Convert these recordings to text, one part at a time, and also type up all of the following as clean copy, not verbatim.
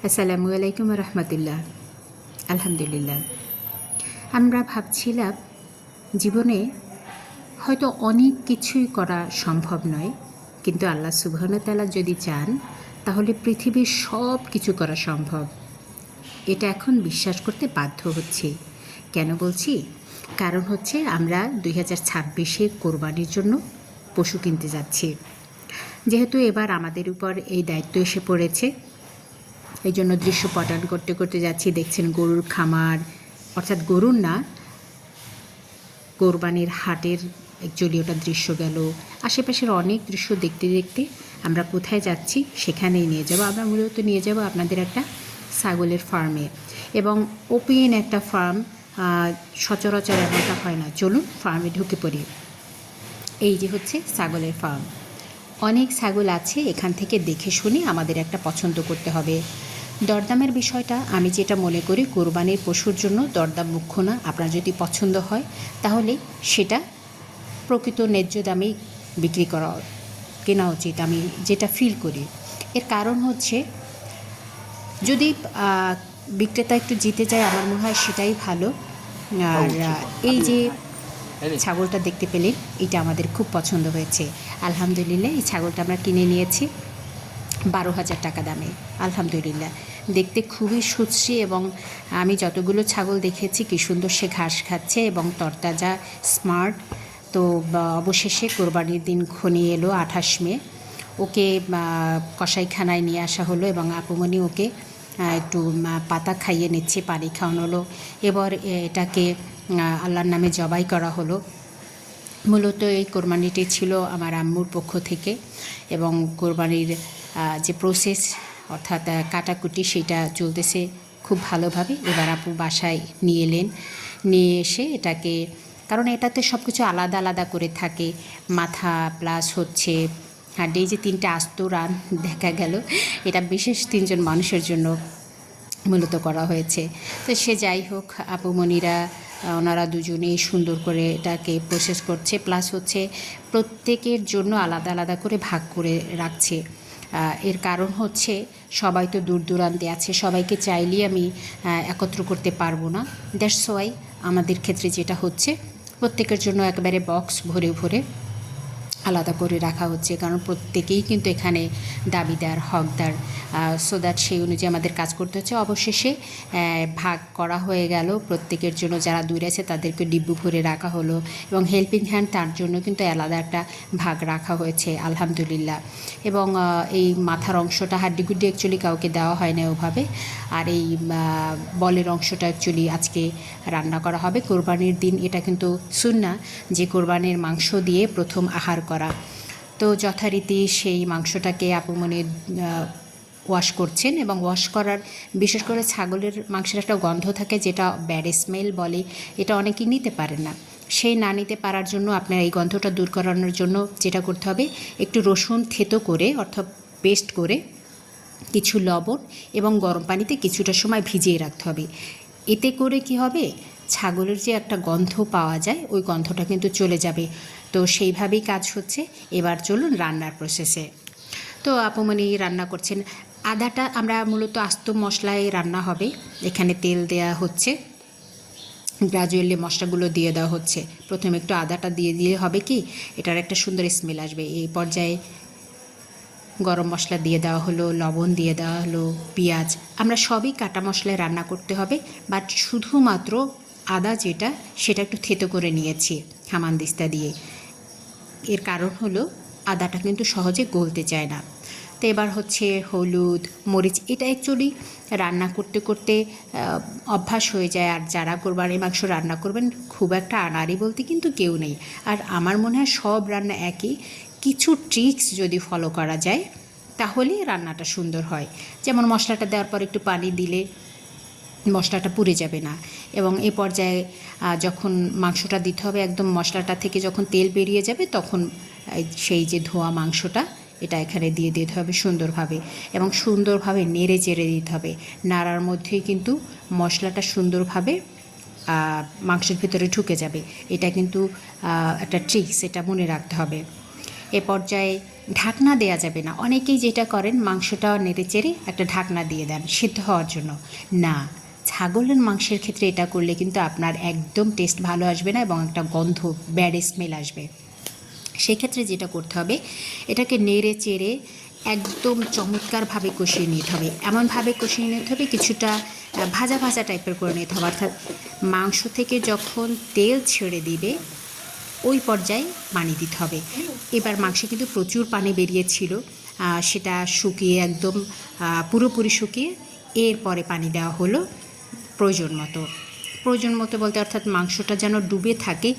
আসসালামু আলাইকুম রহমতুল্লাহ। আলহামদুলিল্লাহ। আমরা ভাবছিলাম জীবনে হয়তো অনেক কিছুই করা সম্ভব নয়, কিন্তু আল্লাহ সুবহানাহু ওয়া তাআলা যদি চান তাহলে পৃথিবীর সব কিছু করা সম্ভব। এটা এখন বিশ্বাস করতে বাধ্য হচ্ছি। কেন বলছি? কারণ হচ্ছে আমরা 2026-এ কোরবানির জন্য পশু কিনতে যাচ্ছি। যেহেতু এবার আমাদের উপর এই দায়িত্ব এসে পড়েছে, এই জন্য দৃশ্যপটন করতে করতে যাচ্ছি। দেখছেন গরুর খামার, অর্থাৎ গরুর না, কোরবানির হাটের অ্যাকচুয়ালি ওটা দৃশ্য গেল। আশেপাশের অনেক দৃশ্য দেখতে দেখতে আমরা কোথায় যাচ্ছি সেখানেই নিয়ে যাব। আমরা মূলত নিয়ে যাব আপনাদের একটা ছাগলের ফার্মে, এবং ওপেন একটা ফার্ম, সচরাচর এমনটা হয় না। চলুন ফার্মে ঢুকে পড়ি। এই যে হচ্ছে ছাগলের ফার্ম। অনেক ছাগল আছে, এখান থেকে দেখে শুনে আমাদের একটা পছন্দ করতে হবে। দরদামের বিষয়টা আমি যেটা মনে করি, কোরবানির পশুর জন্য দরদাম মুখ্য না। আপনার যদি পছন্দ হয় তাহলে সেটা প্রকৃত ন্যায্য দামেই বিক্রি করা কেনা উচিত, আমি যেটা ফিল করি। এর কারণ হচ্ছে, যদি বিক্রেতা একটু জিতে যায় আমার মনে হয় সেটাই ভালো। আর এই যে ছাগলটা দেখতে পেলেন, এটা আমাদের খুব পছন্দ হয়েছে। আলহামদুলিল্লাহ, এই ছাগলটা আমরা কিনে নিয়েছি 12,000 টাকা দামে। আলহামদুলিল্লাহ, দেখতে খুবই সুশ্রী, এবং আমি যতগুলো ছাগল দেখেছি কি সুন্দর সে ঘাস খাচ্ছে এবং তরতাজা, স্মার্ট। তো অবশেষে কোরবানির দিন ঘনিয়ে এলো 28 মে। ওকে কসাইখানায় নিয়ে আসা হলো এবং আপুমনি ওকে একটু পাতা খাইয়ে নিচ্ছে, পানি খাওয়ানো হলো। এবার এটাকে আল্লাহর নামে জবাই করা হলো। মূলত এই কোরবানিটি ছিল আমার আম্মুর পক্ষ থেকে, এবং কোরবানির যে প্রসেস অর্থাৎ কাটাকুটি সেটা চলতেছে খুব ভালোভাবে। এবার আপু বাসায় নিয়ে এলেন, নিয়ে এসে এটাকে, কারণ এটাতে সব কিছু আলাদা আলাদা করে থাকে, মাথা প্লাস হচ্ছে হাড্ডি, যে 3টে আস্ত রান দেখা গেল। এটা বিশেষ 3জন মানুষের জন্য মূলত করা হয়েছে। তো সে যাই হোক, আপুমণিরা ওনারা দুজনেই সুন্দর করে এটাকে প্রসেস করছে, প্লাস হচ্ছে প্রত্যেকের জন্য আলাদা আলাদা করে ভাগ করে রাখছে। এর কারণ হচ্ছে সবাই তো দূর দূরান্তে আছে, সবাইকে চাইলেই আমি একত্র করতে পারবো না। দ্যাটস ওয়াই আমাদের ক্ষেত্রে যেটা হচ্ছে, প্রত্যেকের জন্য একেবারে বক্স ভরে ভরে আলাদা করে রাখা হচ্ছে, কারণ প্রত্যেকেই কিন্তু এখানে দাবিদার, হকদার। সো দ্যাট সেই অনুযায়ী আমাদের কাজ করতে হচ্ছে। অবশেষে ভাগ করা হয়ে গেল প্রত্যেকের জন্য। যারা দূরে আছে তাদেরকে ডিব্বু ভরে রাখা হলো, এবং হেল্পিং হ্যান্ড তার জন্য কিন্তু আলাদা একটা ভাগ রাখা হয়েছে আলহামদুলিল্লাহ। এবং এই মাথার অংশটা, হাড্ডিগুড্ডি অ্যাকচুয়ালি কাউকে দেওয়া হয় না ওভাবে। আর এই বলের অংশটা অ্যাকচুয়ালি আজকে রান্না করা হবে। কোরবানির দিন এটা কিন্তু সুন্নাহ যে কোরবানির মাংস দিয়ে প্রথম আহার করা। তো যথারীতি সেই মাংসটাকে আপুমনি ওয়াশ করছেন, এবং ওয়াশ করার, বিশেষ করে ছাগলের মাংসের একটা গন্ধ থাকে যেটা ব্যাড স্মেল বলে, এটা অনেকেই নিতে পারে না। সেই না নিতে পারার জন্য আপনার এই গন্ধটা দূর করানোর জন্য যেটা করতে হবে, একটু রসুন থেতো করে অর্থাৎ পেস্ট করে কিছু লবণ এবং গরম পানিতে কিছুটা সময় ভিজিয়ে রাখতে হবে। এতে করে কি হবে, ছাগলের যে একটা গন্ধ পাওয়া যায় ওই গন্ধটা কিন্তু চলে যাবে। তো সেইভাবেই কাজ হচ্ছে। এবার চলুন রান্নার প্রসেসে। তো আপুমনি রান্না করছেন। আদাটা আমরা মূলত আস্ত মশলায় রান্না হবে। এখানে তেল দেয়া হচ্ছে, গ্রাজুয়ালি মশলাগুলো দিয়ে দেওয়া হচ্ছে। প্রথমে একটু আদাটা দিয়ে দিয়ে হবে কি, এটার একটা সুন্দর স্মেল আসবে। এই পর্যায়ে গরম মশলা দিয়ে দেওয়া হলো, লবণ দিয়ে দেওয়া হলো, পেঁয়াজ। আমরা সবই কাটা মশলায় রান্না করতে হবে, বাট শুধুমাত্র আদা যেটা সেটা একটু থেতো করে নিয়েছি হামানদিস্তা দিয়ে। এর কারণ হলো আদাটা কিন্তু সহজে গলতে চায় না। তো এবার হচ্ছে হলুদ, মরিচ। এটা অ্যাকচুয়ালি রান্না করতে করতে অভ্যাস হয়ে যায়। আর যারা কোরবানির মাংস রান্না করবেন, খুব একটা আনাড়ি বলতে কিন্তু কেউ নেই। আর আমার মনে হয় সব রান্না একই। কিছু ট্রিক্স যদি ফলো করা যায় তাহলে রান্নাটা সুন্দর হয়। যেমন মশলাটা দেওয়ার পর একটু পানি দিলে মশলাটা পুড়ে যাবে না, এবং এ পর্যায়ে যখন মাংসটা দিতে হবে, একদম মশলাটা থেকে যখন তেল বেরিয়ে যাবে তখন সেই যে ধোয়া মাংসটা এটা এখানে দিয়ে দিতে হবে সুন্দরভাবে, এবং সুন্দরভাবে নেড়ে চেড়ে দিতে হবে। নাড়ার মধ্যেই কিন্তু মশলাটা সুন্দরভাবে মাংসের ভিতরে ঢুকে যাবে। এটা কিন্তু একটা ট্রিক্স, এটা মনে রাখতে হবে। এ পর্যায়ে ঢাকনা দেয়া যাবে না। অনেকেই যেটা করেন মাংসটা নেড়ে চেড়ে একটা ঢাকনা দিয়ে দেন সিদ্ধ হওয়ার জন্য। না, ছাগলের মাংসের ক্ষেত্রে এটা করলে কিন্তু আপনার একদম টেস্ট ভালো আসবে না এবং একটা গন্ধ, ব্যাড স্মেল আসবে। সেক্ষেত্রে যেটা করতে হবে, এটাকে নেড়ে চেড়ে একদম চমৎকারভাবে কষিয়ে নিতে হবে। এমনভাবে কষিয়ে নিতে হবে কিছুটা ভাজা ভাজা টাইপের করে নিতে হবে, অর্থাৎ মাংস থেকে যখন তেল ছেড়ে দিবে ওই পর্যায়ে পানি দিতে হবে। এবার মাংসে কিন্তু প্রচুর পানি বেরিয়েছিল, সেটা শুকিয়ে একদম পুরোপুরি শুকিয়ে এরপরে পানি দেওয়া হলো প্রয়োজন মতো। প্রয়োজন মতো বলতে অর্থাৎ মাংসটা যেন ডুবে থাকে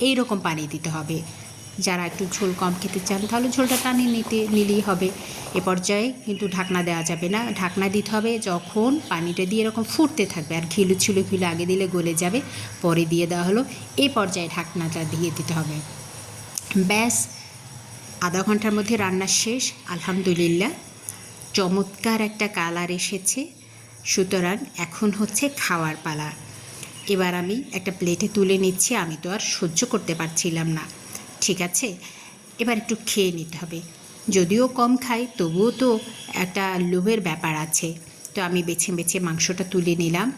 এই রকম পানি দিতে হবে। যারা একটু ঝোল কম খেতে চান তাহলে ঝোলটা টানিয়ে নিলেই হবে। এ পর্যায়ে কিন্তু ঢাকনা দেওয়া যাবে না, ঢাকনা দিতে হবে যখন পানিটা দিয়ে এরকম ফুটতে থাকবে। আর ঘিলু ছিল, ঘিলু আগে দিলে গলে যাবে, পরে দিয়ে দেওয়া হলো। এই পর্যায়ে ঢাকনাটা দিয়ে দিতে হবে। ব্যাস, আধা ঘন্টার মধ্যে রান্না শেষ। আলহামদুলিল্লাহ, চমৎকার একটা কালার এসেছে। সুতরাং এখন হচ্ছে খাওয়ার পালা। এবার আমি একটা প্লেটে তুলে নিচ্ছি, আমি তো আর সহ্য করতে পারছিলাম না। ঠিক আছে, এবার একটু খেয়ে নিতে হবে। যদিও কম খাই তবুও তো একটা লোভের ব্যাপার আছে। তো আমি বেছে বেছে মাংসটা তুলে নিলাম,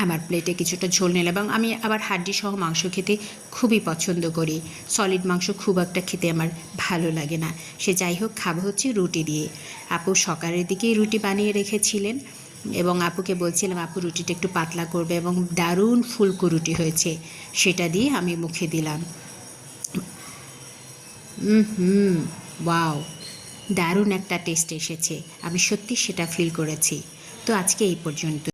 আমার প্লেটে কিছুটা ঝোল নিলাম। এবং আমি আবার হাড্ডি সহ মাংস খেতে খুবই পছন্দ করি। সলিড মাংস খুব একটা খেতে আমার ভালো লাগে না। সে যাই হোক, খাবো হচ্ছে রুটি দিয়ে। আপু সকালের দিকেই রুটি বানিয়ে রেখেছিলেন এবং আপুকে বলছিলাম আপু রুটিটা একটু পাতলা করবে, এবং দারুণ ফুলকো রুটি হয়েছে। সেটা দিয়ে আমি মুখে দিলাম। ওয়াও, দারুণ একটা টেস্ট এসেছে। আমি সত্যি সেটা ফিল করেছি। তো আজকে এই পর্যন্ত।